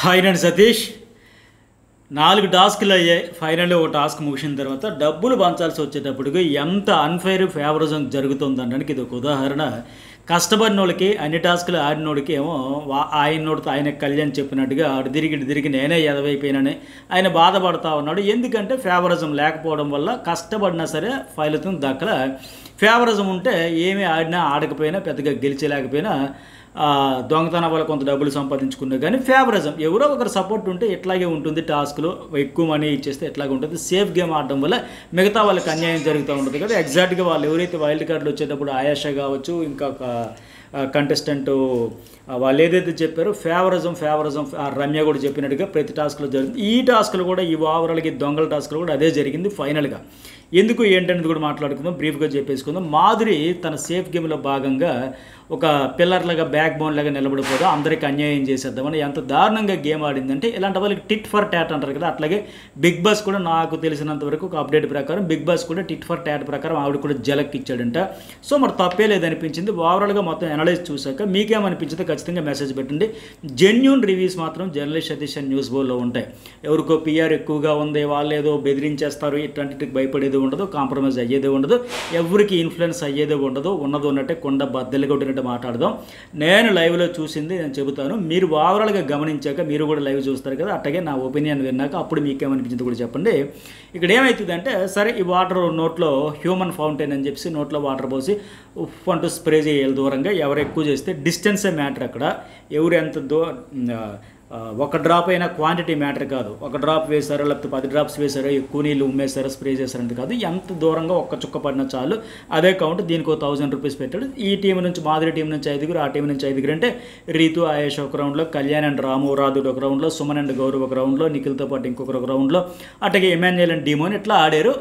Hi నేను సతీష్. 4 టాస్క్లు అయ్యాయి. ఫైనల్లీ ఒక టాస్క్ ముగిసిన తర్వాత డబ్బులు పంచాల్సి వచ్చేటప్పటికి ఎంత అన్ఫైర్ ఫేవరిజం జరుగుతుందనడానికి ఇది ఒక ఉదాహరణ. కష్టపడిన వాళ్ళకి అన్ని టాస్కులు ఆడినోడికి ఏమో ఆయనోడితో ఆయన కళ్యాణ్ చెప్పినట్టుగా ఆడు తిరిగి నేనే ఎదవైపోయినని ఆయన బాధపడతా ఉన్నాడు. ఎందుకంటే ఫేవరిజం లేకపోవడం వల్ల కష్టపడినా సరే ఫలితం దక్కల. ఫేవరిజం ఉంటే ఏమీ ఆడినా ఆడకపోయినా పెద్దగా గెలిచలేకపోయినా దొంగతనం వల్ల కొంత డబ్బులు సంపాదించుకున్నా కానీ ఫేవరిజం ఎవరో ఒకరు సపోర్ట్ ఉంటే ఇట్లాగే ఉంటుంది. టాస్క్లో ఎక్కువ మనీ ఇచ్చేస్తే ఎట్లాగే ఉంటుంది. సేఫ్ గేమ్ ఆడడం వల్ల మిగతా వాళ్ళకి అన్యాయం జరుగుతూ ఉంటుంది కదా. ఎగ్జాక్ట్గా వాళ్ళు ఎవరైతే వైల్డ్ కార్డులు వచ్చేటప్పుడు ఆయాషా కావచ్చు, ఇంకా కంటెస్టెంట్ వాళ్ళు ఏదైతే చెప్పారో ఫేవరిజం రమ్య కూడా చెప్పినట్టుగా ప్రతి టాస్క్లో జరిగింది. ఈ టాస్క్లు కూడా ఈ ఓవరాల్కి దొంగల టాస్క్లు కూడా అదే జరిగింది ఫైనల్గా. ఎందుకు ఏంటనేది కూడా మాట్లాడుకుందాం, బ్రీఫ్గా చెప్పేసుకుందాం. మాధురి తన సేఫ్ గేమ్లో భాగంగా ఒక పిల్లర్లాగా బ్యాక్ బోన్ లాగా నిలబడిపోదా అందరికీ అన్యాయం చేసేద్దామని ఎంత దారుణంగా గేమ్ ఆడిందంటే ఇలాంటి వాళ్ళకి టిట్ ఫర్ ట్యాట్ అంటారు కదా. అట్లాగే బిగ్ బాస్ కూడా నాకు తెలిసినంత వరకు ఒక అప్డేట్ ప్రకారం బిగ్ బాస్ కూడా టిట్ ఫర్ ట్యాట్ ప్రకారం ఆవిడ కూడా జలక్ ఇచ్చాడంట. సో మరి తప్పే లేదనిపించింది. ఓవరాల్గా మొత్తం అనలైజ్ చూసాక మీకేమనిపించిందో ఖచ్చితంగా మెసేజ్ పెట్టండి. జెన్యూన్ రివ్యూస్ మాత్రం జర్నలిస్ట్ సతీష్ అండ్ న్యూస్ బోర్డ్లో ఉంటాయి. ఎవరికో పిఆర్ ఎక్కువగా ఉంది, వాళ్ళు ఏదో బెదిరించేస్తారు, ఇట్లాంటికి భయపడేది ఉండదు, కాంప్రమైజ్ అయ్యేదే ఉండదు, ఎవరికి ఇన్ఫ్లుయెన్స్ అయ్యేదే ఉండదు. ఉన్నది ఉన్నట్టే కొండ బద్దలు కొట్టినట్టు మాట్లాడదాం. నేను లైవ్లో చూసింది నేను చెబుతాను. మీరు ఓవరాల్గా గమనించాక మీరు కూడా లైవ్ చూస్తారు కదా, అట్టగే నా ఒపీనియన్ విన్నాక అప్పుడు మీకేమనిపించింది కూడా చెప్పండి. ఇక్కడ ఏమవుతుందంటే సరే ఈ వాటర్ నోట్లో హ్యూమన్ ఫౌంటైన్ అని చెప్పి నోట్లో వాటర్ పోసి ఉఫ్ అంటూ స్ప్రే చేయాలి దూరంగా. ఎవరు ఎక్కువ చేస్తే డిస్టెన్సే మ్యాటర్. అక్కడ ఎవరు ఎంత ఒక డ్రాప్ అయినా క్వాంటిటీ మ్యాటర్ కాదు. ఒక డ్రాప్ వేశారో లేకపోతే 10 డ్రాప్స్ వేశారో, ఎక్కువ నీళ్ళు ఉమ్మేశారో, స్ప్రే చేశారంటే కాదు. ఎంత దూరంగా ఒక్క చుక్క పడినా చాలు, అదే కౌంట్. దీనికి 1000 రూపీస్ పెట్టాడు. ఈ టీం నుంచి మాధురి టీం నుంచి 5, ఆ టీం నుంచి 5 అంటే రీతు ఆయేష్ ఒక రౌండ్లో, కళ్యాణ్ అండ్ రాము రాధుడు ఒక రౌండ్లో, సుమన్ అండ్ గౌరవ్ ఒక రౌండ్లో, నిఖిల్తో పాటు ఇంకొక రౌండ్లో, అట్లాగే ఎమాన్యుయల్ అండ్ డీమోన్ ఇట్లా ఆడారు.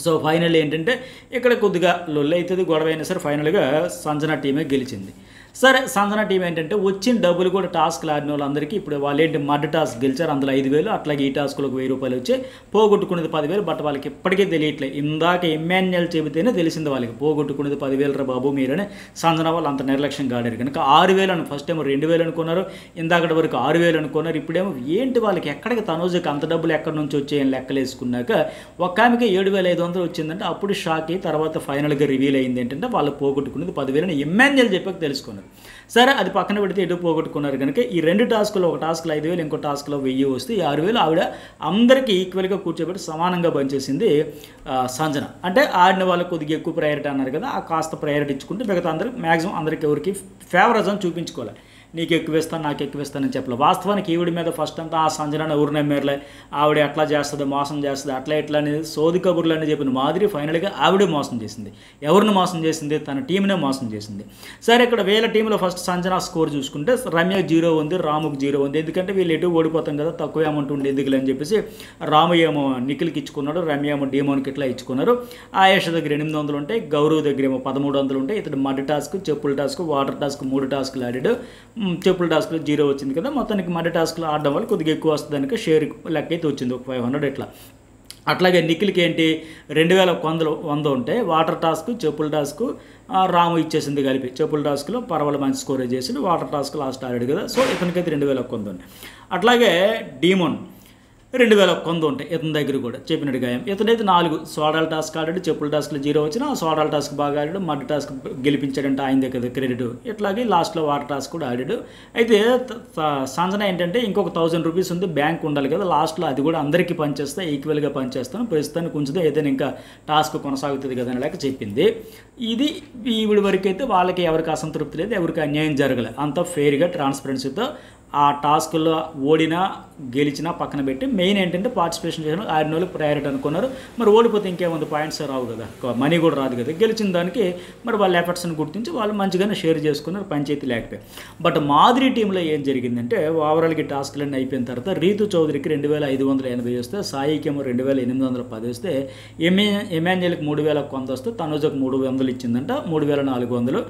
సో ఫైనల్ ఏంటంటే ఇక్కడ కొద్దిగా లొల్లి అవుతుంది, గొడవ అయినా సరే ఫైనల్గా సంజన టీమే గెలిచింది. సరే సంజన టీం ఏంటంటే వచ్చిన డబ్బులు కూడా టాస్క్లు ఆడిన వాళ్ళందరికీ ఇప్పుడు వాళ్ళు ఏంటి మడ్ టాస్క్ గెలిచారు, అందులో 5,000, అట్లాగే ఈ టాస్క్లకు 1,000 రూపాయలు వచ్చాయి. పోగొట్టుకునేది 10,000. బట్ వాళ్ళకి ఇప్పటికే తెలియట్లేదు. ఇందాక ఎమాన్యుయల్ చెబితేనే తెలిసింది వాళ్ళకి పోగొట్టుకునేది 10,000 రా బాబు మీరని. సంజన వాళ్ళు అంత నిర్లక్ష్యంగా ఆడారు కనుక 6,000 అని ఫస్ట్ ఏమో 2,000 అనుకున్నారు, ఇందాకటి వరకు 6,000 అనుకున్నారు. ఇప్పుడేమో ఏంటి వాళ్ళకి ఎక్కడికి తనూజకి అంత డబ్బులు ఎక్కడి నుంచి వచ్చాయని లెక్కలేసుకున్నాక ఒక ఆమెకి 7,500 వచ్చిందంటే అప్పుడు షాక్ అయ్యి తర్వాత ఫైనల్గా రివీల్ అయింది ఏంటంటే వాళ్ళు పోగొట్టుకునేది 10,000 ఎమాన్యుయల్ చెప్పాక తెలుసుకున్నారు. సరే అది పక్కన పెడితే ఎటు పోగొట్టుకున్నారు కనుక ఈ 2 టాస్కులు, ఒక టాస్క్లో 5,000, ఇంకో టాస్క్లో 1,000 వస్తే ఈ 6,000 ఆవిడ అందరికీ ఈక్వల్గా కూర్చోబెట్టి సమానంగా పనిచేసింది సంజన. అంటే ఆడిన వాళ్ళకి కొద్దిగా ఎక్కువ ప్రయారిటీ అన్నారు కదా, ఆ కాస్త ప్రయారిటీ ఇచ్చుకుంటే మిగతా అందరికి మ్యాక్సిమం అందరికి ఎవరికి ఫేవరిజం చూపించుకోవాలి. నీకు ఎక్కువ ఇస్తాను, నాకు ఎక్కువ ఇస్తానని చెప్పలేదు. వాస్తవానికి ఈవిడ మీద ఫస్ట్ అంతా ఆ సంజన ఎవరు నమ్మేరలే, ఆవిడ ఎట్లా చేస్తుంది, మోసం చేస్తుంది, అట్లా ఇట్లా అనేది సోది కబుర్లు అని చెప్పిన మాదిరి ఫైనల్గా ఆవిడే మోసం చేసింది. ఎవరిని మోసం చేసింది? తన టీంనే మోసం చేసింది. సరే ఇక్కడ వీళ్ళ టీంలో ఫస్ట్ సంజన స్కోర్ చూసుకుంటే రమ్యకు 0 ఉంది, రాముకు 0 ఉంది. ఎందుకంటే వీళ్ళు ఎటు ఓడిపోతాం కదా, తక్కువ అమౌంట్ ఉండి ఎందుకులే అని చెప్పేసి రాము ఏమో నిఖిల్కి ఇచ్చుకున్నాడు, రమ్య ఏమో డీమోన్కి ఇట్లా ఇచ్చుకున్నారు. ఆయేష దగ్గర 800 ఉంటాయి, గౌరవ్ దగ్గర ఏమో 1300 ఉంటాయి. ఇతడు మడ్ టాస్క్, చెప్పుల టాస్క్, వాటర్ టాస్క్ 3 టాస్క్లు ఆడాడు. చెప్పుల టాస్క్లో 0 వచ్చింది కదా. మొత్తానికి మడ్ టాస్క్లో ఆడడం వల్ల కొద్దిగా ఎక్కువ వస్తుందానికి షేర్ లెక్క అయితే వచ్చింది, ఒక 500 ఇట్లా. అట్లాగే నిఖిల్కి ఏంటి 2,100 ఉంటాయి. వాటర్ టాస్క్, చెప్పుల టాస్క్ రాము ఇచ్చేసింది కలిపి. చెప్పుల టాస్క్లో పర్వాలేదు మంచి స్కోరేజ్ చేసింది, వాటర్ టాస్క్ లాస్ట్ ఆడాడు కదా. సో ఇతనికైతే 2,100 ఉన్నాయి. అట్లాగే డీమోన్ 2,100 ఉంటాయి ఇతని దగ్గర కూడా చెప్పినట్టుగా. ఇతనైతే 4 సోడాల టాస్క్ ఆడాడు, చెప్పుల టాస్క్లో 0 వచ్చిన సోడాల టాస్క్ బాగా ఆడాడు, మడ్ టాస్క్ గెలిపించాడంటే ఆయన దగ్గర క్రెడిట్. ఇట్లాగే లాస్ట్లో వాటర్ టాస్క్ కూడా ఆడాడు. అయితే సంజన ఏంటంటే ఇంకొక 1,000 రూపీస్ ఉంది, బ్యాంక్ ఉండాలి కదా, లాస్ట్లో అది కూడా అందరికీ పనిచేస్తా, ఈక్వల్గా పనిచేస్తాను, ప్రస్తుతానికి ఉంచుదా ఏదైనా ఇంకా టాస్క్ కొనసాగుతుంది కదా అని లేక చెప్పింది. ఇది ఈవిడి వరకు అయితే వాళ్ళకి ఎవరికి అసంతృప్తి లేదు, ఎవరికి అన్యాయం జరగలేదు. అంతా ఫెయిర్గా ట్రాన్స్పరెన్సీతో ఆ టాస్క్లో ఓడినా గెలిచినా పక్కన పెట్టి మెయిన్ ఏంటంటే పార్టిసిపేషన్ చేసిన ఆడిన వాళ్ళకి ప్రయారిటీ అనుకున్నారు. మరి ఓడిపోతే ఇంకేముంది, పాయింట్స్ రావు కదా, మనీ కూడా రాదు కదా. గెలిచిన దానికి మరి వాళ్ళ ఎఫర్ట్స్ని గుర్తించి వాళ్ళు మంచిగానే షేర్ చేసుకున్నారు, పంచాయతీ లేకపోయి. బట్ మాధురి టీంలో ఏం జరిగిందంటే ఓవరాల్గా టాస్క్లన్నీ అయిపోయిన తర్వాత రీతు చౌదరికి 2,580 వస్తే, సాయికి ఏమో 2,810 వస్తే, ఎమాన్యుయల్కి 3,100 వస్తే, తనుజకు 300 ఇచ్చిందంట, 3,400.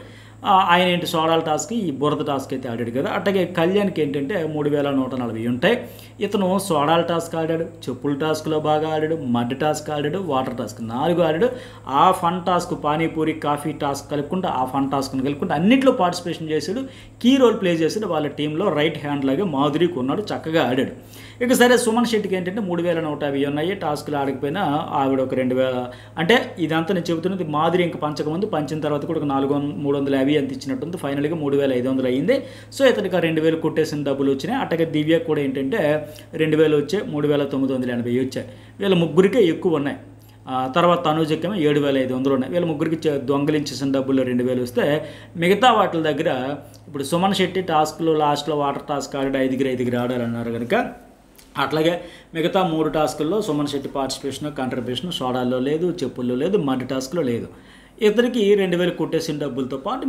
ఆయన ఏంటి సోడాల టాస్క్, ఈ బురద టాస్క్ అయితే ఆడాడు కదా. అట్లాగే కళ్యాణ్కి ఏంటంటే 3140 ఉంటాయి. ఇతను సోడాల టాస్క్ ఆడాడు, చెప్పుల టాస్క్లో బాగా ఆడాడు, మడ్ టాస్క్ ఆడాడు, వాటర్ టాస్క్ 4 ఆడాడు. ఆ fun task panipuri coffee task కలుపుకుంటూ ఆ ఫన్ టాస్క్ని కలుపుకుంటూ అన్నింటిలో పార్టిసిపేషన్ చేశాడు, కీ రోల్ ప్లే చేశాడు. వాళ్ళ టీంలో రైట్ హ్యాండ్ లాగే మాధురికి ఉన్నాడు, చక్కగా ఆడాడు. ఇక సరే సుమన్ శెట్టికి ఏంటంటే 3150 ఉన్నాయి. టాస్కులు ఆడకపోయినా ఆవిడ ఒక 2000, అంటే ఇదంతా నేను చెబుతున్నది మాధురి ఇంక పంచకముందు, పంచిన తర్వాత కూడా ఒక 350 ఎంత ఇచ్చినట్టుంది. ఫైనల్గా 3500 అయ్యింది. సో ఇతనికి 2000 కొట్టేసిన డబ్బులు వచ్చినాయి. అట్టగా దివ్య కూడా ఏంటంటే 2000 వచ్చాయి, 3980 వచ్చాయి. వీళ్ళ ముగ్గురికే ఎక్కువ ఉన్నాయి. తర్వాత తనూజకేమో 7500 ఉన్నాయి. వీళ్ళ ముగ్గురికి దొంగలించేసిన డబ్బులు 2000 వస్తే మిగతా వాటి దగ్గర ఇప్పుడు సుమన్ శెట్టి టాస్క్లో లాస్ట్లో వాటర్ టాస్క్ ఆడాడు, 5 ఆడారన్నారు కనుక అట్లాగే మిగతా 3 టాస్కుల్లో సుమన్ శెట్టి పార్టిసిపేషన్ కాంట్రిబ్యూషన్ సోడాల్లో లేదు, చెప్పుల్లో లేదు, మడ్ టాస్క్లో లేదు. ఇతనికి 2000 కొట్టేసిన డబ్బులతో పాటు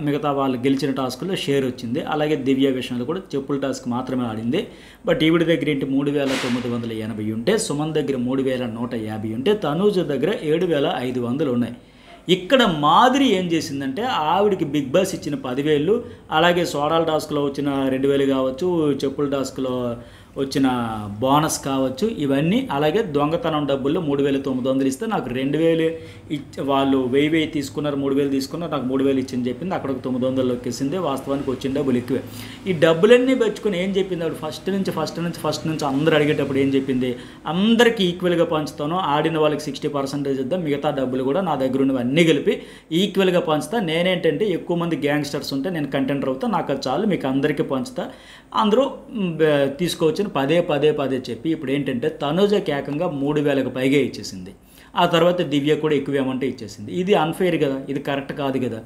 మిగతా వాళ్ళు గెలిచిన టాస్కుల్లో షేర్ వచ్చింది. అలాగే దివ్య విషయంలో కూడా చెప్పుల టాస్క్ మాత్రమే ఆడింది. బట్ ఈవిడ దగ్గర ఏంటి 3980 ఉంటే, సుమన్ దగ్గర 3150 ఉంటే, తనూజ దగ్గర 7500 ఉన్నాయి. ఇక్కడ మాధురి ఏం చేసిందంటే ఆవిడికి బిగ్ బాస్ ఇచ్చిన 10,000, అలాగే సోడాల టాస్క్లో వచ్చిన 2000 కావచ్చు, చెప్పుల టాస్క్లో వచ్చిన బోనస్ కావచ్చు, ఇవన్నీ అలాగే దొంగతనం డబ్బుల్లో 3900 ఇస్తే నాకు 2000 వాళ్ళు 1000 తీసుకున్నారు, 3000 తీసుకున్నారు, నాకు 3000 ఇచ్చింది చెప్పింది. అక్కడికి 900 ఎక్కేసింది. వాస్తవానికి వచ్చిన డబ్బులు ఎక్కువే. ఈ డబ్బులన్నీ పెంచుకొని ఏం చెప్పింది ఆవిడ ఫస్ట్ నుంచి అందరూ అడిగేటప్పుడు ఏం చెప్పింది, అందరికీ ఈక్వల్గా పంచుతాను, ఆడిన వాళ్ళకి 60% ఇద్దాం, మిగతా డబ్బులు కూడా నా దగ్గర ఉన్నవన్నీ కలిపి ఈక్వల్గా పంచుతా. నేనేంటంటే ఎక్కువ మంది గ్యాంగ్స్టర్స్ ఉంటే నేను కంటెంటర్ అవుతా, నాకు అది చాలు, మీకు అందరికీ పంచుతా, అందరూ తీసుకోవచ్చు పదే చెప్పి ఇప్పుడు ఏంటంటే తనూజకి ఏకంగా 3000కు పైగా ఇచ్చేసింది. ఆ తర్వాత దివ్య కూడా ఎక్కువ అమౌంట్ ఇచ్చేసింది. ఇది అన్ఫెయిర్ కదా, ఇది కరెక్ట్ కాదు కదా.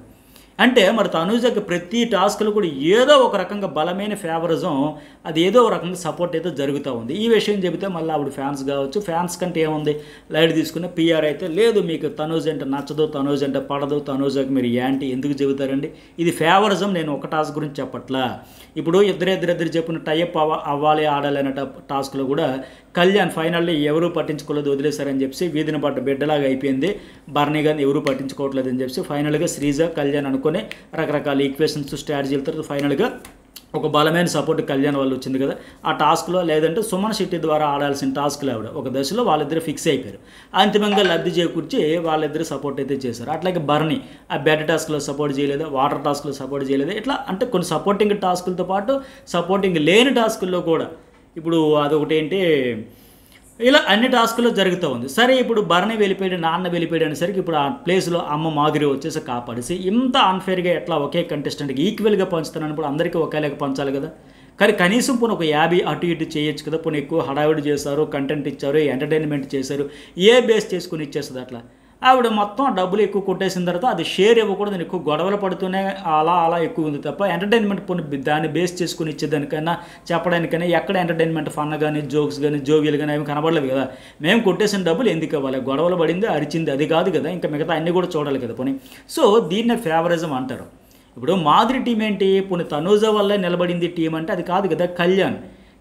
అంటే మరి తనూజకి ప్రతి టాస్క్లో కూడా ఏదో ఒక రకంగా బలమైన ఫేవరిజం, అది ఏదో ఒక రకంగా సపోర్ట్ అయితే జరుగుతూ ఉంది. ఈ విషయం చెబితే మళ్ళీ ఆవిడ ఫ్యాన్స్ కావచ్చు, ఫ్యాన్స్ కంటే ఏముంది లైట్ తీసుకున్న పిఆర్ అయితే లేదు, మీకు తనూజ్ అంటే నచ్చదు, తనూజ్ అంటే పడదు, తనూజకి మీరు యాంటీ ఎందుకు చెబుతారండి. ఇది ఫేవరిజం. నేను ఒక టాస్క్ గురించి చెప్పట్లా. ఇప్పుడు ఇద్దరు చెప్పిన టైప్ అవ్వాలి ఆడాలి అనే టాస్క్లో కూడా కళ్యాణ్ ఫైనల్లీ ఎవరూ పట్టించుకోలేదు, వదిలేశారని చెప్పి వీధిని పడ్డ బిడ్డలాగా అయిపోయింది. బర్నీ కానీ ఎవరూ పట్టించుకోవట్లేదు అని చెప్పి ఫైనల్గా శ్రీజ కళ్యాణ్ అనుకుని రకరకాల ఈక్వేషన్స్ స్ట్రాటజీలతో ఫైనల్గా ఒక బలమైన సపోర్ట్ కళ్యాణ్ వాళ్ళు వచ్చింది కదా. ఆ టాస్క్లో లేదంటే సుమన్ శెట్టి ద్వారా ఆడాల్సిన టాస్క్లు ఆవిడ ఒక దశలో వాళ్ళిద్దరు ఫిక్స్ అయిపోయారు. అంతిమంగా లబ్ధి చేకూర్చి వాళ్ళిద్దరు సపోర్ట్ అయితే చేశారు. అట్లాగే బర్నీ ఆ బెడ్ టాస్క్లో సపోర్ట్ చేయలేదు, వాటర్ టాస్క్లో సపోర్ట్ చేయలేదు. ఇట్లా అంటే కొన్ని సపోర్టింగ్ టాస్కులతో పాటు సపోర్టింగ్ లేని టాస్కుల్లో కూడా ఇప్పుడు అదొకటి ఏంటి, ఇలా అన్ని టాస్కుల్లో జరుగుతూ ఉంది. సరే ఇప్పుడు భరణి వెళ్ళిపోయాడు, నాన్న వెళ్ళిపోయాడు అనేసరికి ఇప్పుడు ఆ ప్లేస్లో అమ్మ మాధురి వచ్చేసి కాపాడేసి ఇంత అన్ఫేర్గా ఎట్లా ఒకే కంటెస్టెంట్కి ఈక్వల్గా పంచుతానప్పుడు అందరికీ ఒకేలాగా పంచాలి కదా. కానీ కనీసం పోనీ ఒక 50 అటు ఇటు చేయొచ్చు కదా. పోనీ ఎక్కువ హడావిడి చేశారు, కంటెంట్ ఇచ్చారు, ఎంటర్టైన్మెంట్ చేశారు, ఏ బేస్ చేసుకుని ఇచ్చేస్తుంది అట్లా. ఆవిడ మొత్తం డబ్బులు ఎక్కువ కొట్టేసిన తర్వాత అది షేర్ ఇవ్వకూడదు, నేను ఎక్కువ గొడవలు పడుతూనే అలా ఎక్కువ ఉంది తప్ప ఎంటర్టైన్మెంట్ పోనీ దాన్ని బేస్ చేసుకుని ఇచ్చేదానికైనా చెప్పడానికైనా ఎక్కడ ఎంటర్టైన్మెంట్ ఫన్ కానీ జోక్స్ కానీ జోవియలు కానీ అవి కనబడలేదు కదా. మేము కొట్టేసిన డబ్బులు ఎందుకు ఇవ్వాలి, గొడవలు పడింది అరిచింది అది కాదు కదా, ఇంకా మిగతా అన్నీ కూడా చూడాలి కదా పోనీ. సో దీన్నే ఫేవరిజం అంటారు. ఇప్పుడు మాధురి టీం ఏంటి, పోనీ తనూజ వల్లే నిలబడింది టీం అంటే అది కాదు కదా.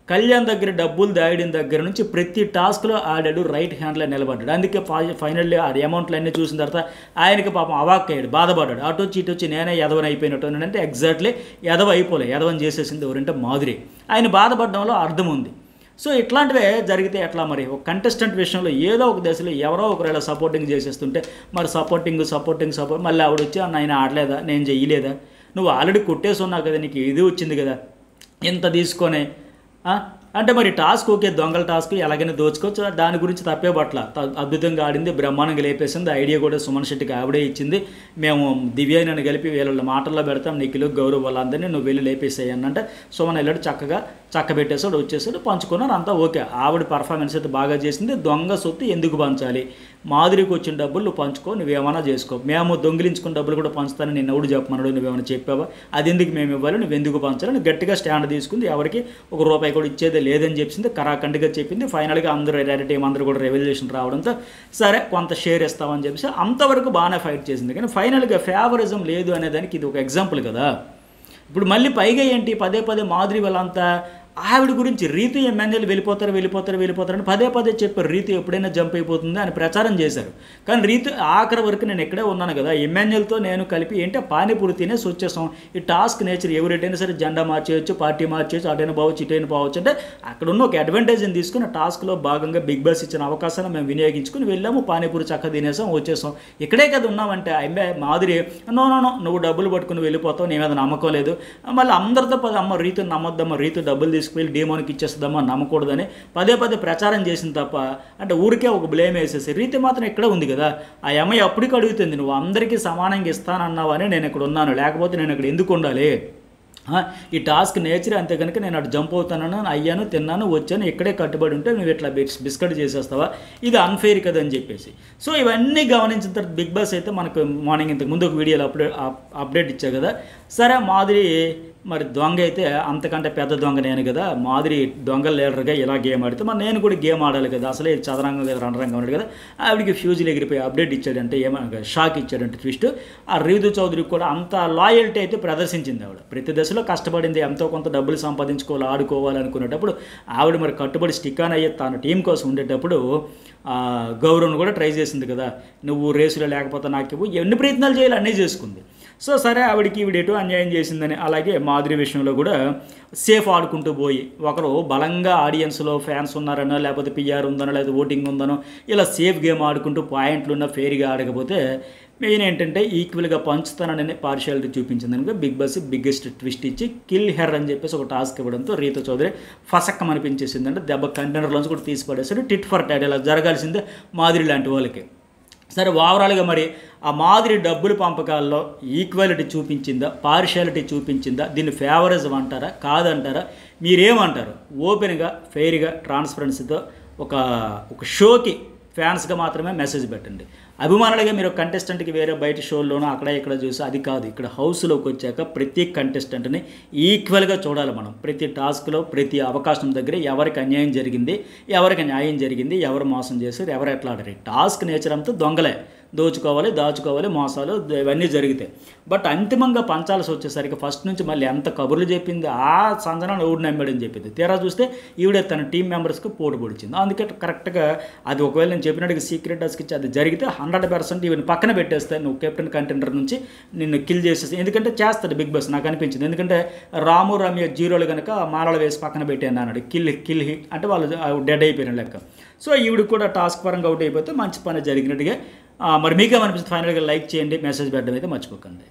కళ్యాణ్ దగ్గర డబ్బులు దాయడం దగ్గర నుంచి ప్రతి టాస్క్లో ఆడాడు, రైట్ హ్యాండ్లో నిలబడ్డాడు. అందుకే ఫైనల్లీ ఆ అమౌంట్లు అన్నీ చూసిన తర్వాత ఆయనకి పాపం అవాక్కయ్యాడు, బాధపడ్డాడు. అటు వచ్చి నేనే ఎదవని అయిపోయినట్టు అంటే ఎగ్జాక్ట్లీ ఎదవ అయిపోలే, ఎదవని చేసేసింది ఎవరంటే మాధురి. ఆయన బాధపడడంలో అర్థం ఉంది. సో ఇట్లాంటివే జరిగితే ఎట్లా మరి, ఒక కంటెస్టెంట్ విషయంలో ఏదో ఒక దశలో ఎవరో ఒకరు ఇలా సపోర్టింగ్ చేసేస్తుంటే మరి సపోర్ట్ మళ్ళీ ఆవిడ వచ్చి ఆయన ఆడలేదా, నేను చెయ్యలేదా, నువ్వు ఆల్రెడీ కొట్టేసి ఉన్నావు కదా, నీకు ఇది వచ్చింది కదా, ఇంత తీసుకొని అంటే మరి టాస్క్ ఓకే, దొంగల టాస్క్ ఎలాగైనా దోచుకోవచ్చు, దాని గురించి తప్పే పట్ల అద్భుతంగా ఆడింది, బ్రహ్మాండంగా లేపేసింది. ఐడియా కూడా సుమన్ శెట్టికి ఆవిడే ఇచ్చింది. మేము దివ్య నన్ను కలిపి వీళ్ళ మాటల్లో పెడతాం, నిఖిల్ గౌరవ్ వాళ్ళందరినీ నువ్వు వెళ్ళి లేపేసేయి అంటే సుమన్ వెళ్ళాడు, చక్క పెట్టేసాడు, వచ్చేసాడు, పంచుకున్నారు, అంతా ఓకే. ఆవిడ పర్ఫార్మెన్స్ అయితే బాగా చేసింది. దొంగ సొత్తు ఎందుకు పంచాలి, మాధురికి వచ్చిన డబ్బులు నువ్వు పంచుకో, నువ్వేమైనా చేసుకో. మేము దొంగిలించుకున్న డబ్బులు కూడా పంచుతానని నేను ఎవడు చెప్పమన్నాడు, నువ్వేమైనా చెప్పావా, అది ఎందుకు మేము ఇవ్వాలి, నువ్వు ఎందుకు పంచాలి, నువ్వు గట్టిగా స్టాండ్ తీసుకుంది, ఎవరికి ₹1 కూడా ఇచ్చేదే లేదని చెప్పింది, కరాఖండిగా చెప్పింది. ఫైనల్గా అందరూ టీం అందరూ కూడా రెవల్యూషన్ రావడంతో సరే కొంత షేర్ ఇస్తామని చెప్పేసి అంతవరకు బాగానే ఫైట్ చేసింది. కానీ ఫైనల్గా ఫేవరిజం లేదు అనేదానికి ఇది ఒక ఎగ్జాంపుల్ కదా. ఇప్పుడు మళ్ళీ పైగా ఏంటి పదే మాధురి వాళ్ళంతా ఆవిడ గురించి రీతు ఎమ్మెల్యేలు వెళ్ళిపోతారని పదే పదే చెప్పారు. రీతు ఎప్పుడైనా జంప్ అయిపోతుంది అని ప్రచారం చేశారు. కానీ రీతు ఆఖరి వరకు నేను ఇక్కడే ఉన్నాను కదా, ఎమ్మెల్యేలతో నేను కలిపి ఏంటంటే పానీపూరి తినేసి వచ్చేసాం. ఈ టాస్క్ నేచర్ ఎవరైనా సరే జెండా మార్చేయచ్చు, పార్టీ మార్చేయచ్చు, అటైనా పోవచ్చు ఇటైనా పోవచ్చు అంటే అక్కడ ఉన్న ఒక అడ్వాంటేజ్ని తీసుకుని టాస్క్లో భాగంగా బిగ్ బాస్ ఇచ్చిన అవకాశాన్ని మేము వినియోగించుకుని వెళ్ళాము, పానీపూరి చక్క తినేసాం వచ్చేసాం. ఇక్కడే కదా ఉన్నామంటే మాదిరి నో నువ్వు డబ్బులు పట్టుకుని వెళ్ళిపోతావు, నీ మీద నమ్మకం లేదు, మళ్ళీ అందరితో అమ్మ రీతు నమ్మొద్దమ్మా, రీతు డబ్బులు తీసుకువెళ్ళి డీమోనికి ఇచ్చేస్తుందమ్మా, నమ్మకూడదని పదే ప్రచారం చేసిన తప్ప అంటే ఊరికే ఒక బ్లేమ్ వేసేసి రీతి మాత్రం ఇక్కడే ఉంది కదా. ఆ అమ్మాయి అప్పటికి అడుగుతుంది, నువ్వు అందరికీ సమానంగా ఇస్తానన్నావని నేను ఇక్కడ ఉన్నాను, లేకపోతే నేను ఇక్కడ ఎందుకు ఉండాలి, ఈ టాస్క్ నేచర్ అంతే కనుక నేను అటు జంప్ అవుతానని అయ్యాను, తిన్నాను, వచ్చాను, ఇక్కడే కట్టుబడి ఉంటే నువ్వు ఇట్లా బిస్కెట్ చేసేస్తావా, ఇది అన్ఫెయిర్ కదా అని చెప్పేసి. సో ఇవన్నీ గమనించిన తర్వాత బిగ్ బాస్ అయితే మనకు మార్నింగ్ ఇంతకు ముందు ఒక వీడియోలో అప్డేట్ ఇచ్చా కదా. సరే మాదిరి మరి దొంగ అయితే అంతకంటే పెద్ద దొంగ నేను కదా, మాదిరి దొంగ లీడర్గా ఇలా గేమ్ ఆడితే మరి నేను కూడా గేమ్ ఆడాలి కదా, అసలే చదరంగం కదా రణరంగం ఉన్నాడు కదా. ఆవిడికి ఫ్యూజులు ఎగిరిపోయి అప్డేట్ ఇచ్చాడంటే ఏమన్నా షాక్ ఇచ్చాడంటే ట్విస్ట్. ఆ రీతు చౌదరికి కూడా అంత లాయల్టీ అయితే ప్రదర్శించింది ఆవిడ. ప్రతి దశలో కష్టపడింది, ఎంతో కొంత డబ్బులు సంపాదించుకోవాలి, ఆడుకోవాలి అనుకునేటప్పుడు ఆవిడ మరి కట్టుబడి స్టిక్ ఆన్ అయ్యే తన టీం కోసం ఉండేటప్పుడు గౌరవ్ను కూడా ట్రై చేసింది కదా, నువ్వు రేసులో లేకపోతే నాకు ఎన్ని ప్రయత్నాలు చేయాలి అన్నీ చేసుకుంది. సో సరే ఆవిడికి ఎటు అన్యాయం చేసిందని. అలాగే మాధురి విషయంలో కూడా సేఫ్ ఆడుకుంటూ పోయి ఒకరు బలంగా ఆడియన్స్లో ఫ్యాన్స్ ఉన్నారనో లేకపోతే పిఆర్ ఉందనో లేకపోతే ఓటింగ్ ఉందనో ఇలా సేఫ్ గేమ్ ఆడుకుంటూ పాయింట్లు ఉన్న ఫెయిర్గా ఆడకపోతే మెయిన్ ఏంటంటే ఈక్వల్గా పంచుతానని పార్షియాలిటీ చూపించిందనుక బిగ్ బాస్ బిగ్గెస్ట్ ట్విస్ట్ ఇచ్చి కిల్ హెర్ అని చెప్పేసి ఒక టాస్క్ ఇవ్వడంతో రీతు చౌదరి ఫసక్కం అనిపించేసిందంటే దెబ్బ కంటైనర్లోంచి కూడా తీసి పడేసాడు. టిట్ ఫర్ టాట్ ఇలా జరగాల్సిందే మాధురి లాంటి వాళ్ళకి. సరే ఓవరాల్గా మరి ఆ మాదిరి డబ్బుల పంపకాల్లో ఈక్వాలిటీ చూపించిందా, పార్షియాలిటీ చూపించిందా, దీన్ని ఫేవరిజం అంటారా కాదంటారా, మీరేమంటారు? ఓపెన్గా ఫెయిర్గా ట్రాన్స్పరెన్సీతో ఒక షోకి ఫ్యాన్స్గా మాత్రమే మెసేజ్ పెట్టండి. అభిమానులుగా మీరు కంటెస్టెంట్కి వేరే బయట షోల్లోనూ అక్కడ ఇక్కడ చూసి అది కాదు, ఇక్కడ హౌస్లోకి వచ్చాక ప్రతి కంటెస్టెంట్ని ఈక్వల్గా చూడాలి మనం. ప్రతి టాస్క్లో ప్రతి అవకాశం దగ్గర ఎవరికి అన్యాయం జరిగింది, ఎవరికి న్యాయం జరిగింది, ఎవరు మోసం చేశారు, ఎవరు ఎట్లా ఆడారు. టాస్క్ నేచర్ అంతా దొంగలే, దోచుకోవాలి, దాచుకోవాలి, మోసాలు ఇవన్నీ జరుగుతాయి. బట్ అంతిమంగా పంచాల్సి వచ్చేసరికి ఫస్ట్ నుంచి మళ్ళీ ఎంత కబుర్లు చెప్పింది, ఆ సంజనాన్ని ఎవడు నమ్మాడని చెప్పింది. తీరా చూస్తే ఈవిడే తన టీం మెంబర్స్కి పోటు పొడిచింది. అందుకే కరెక్ట్గా అది ఒకవేళ నేను చెప్పినట్టుగా సీక్రెట్ టాస్క్ ఇచ్చి అది జరిగితే 100% ఈవెన్ పక్కన పెట్టేస్తాను, నువ్వు కెప్టెన్ కంటెండర్ నుంచి నిన్ను కిల్ చేసేసి. ఎందుకంటే చేస్తాడు బిగ్ బాస్, నాకు అనిపించింది. ఎందుకంటే రాము రమ్య జీరోలు కనుక మాలలు వేసి పక్కన పెట్టాను అన్నాడు, కిల్ హిట్ అంటే వాళ్ళు డెడ్ అయిపోయిన లెక్క. సో ఈవిడ కూడా టాస్క్ పరంగా అవుట్ అయిపోతే మంచి పని జరిగినట్టుగా. మరి మీకేమనిపిస్తుంది? ఫైనల్గా లైక్ చేయండి, మెసేజ్ పెట్టడం అయితే మర్చిపోకండి.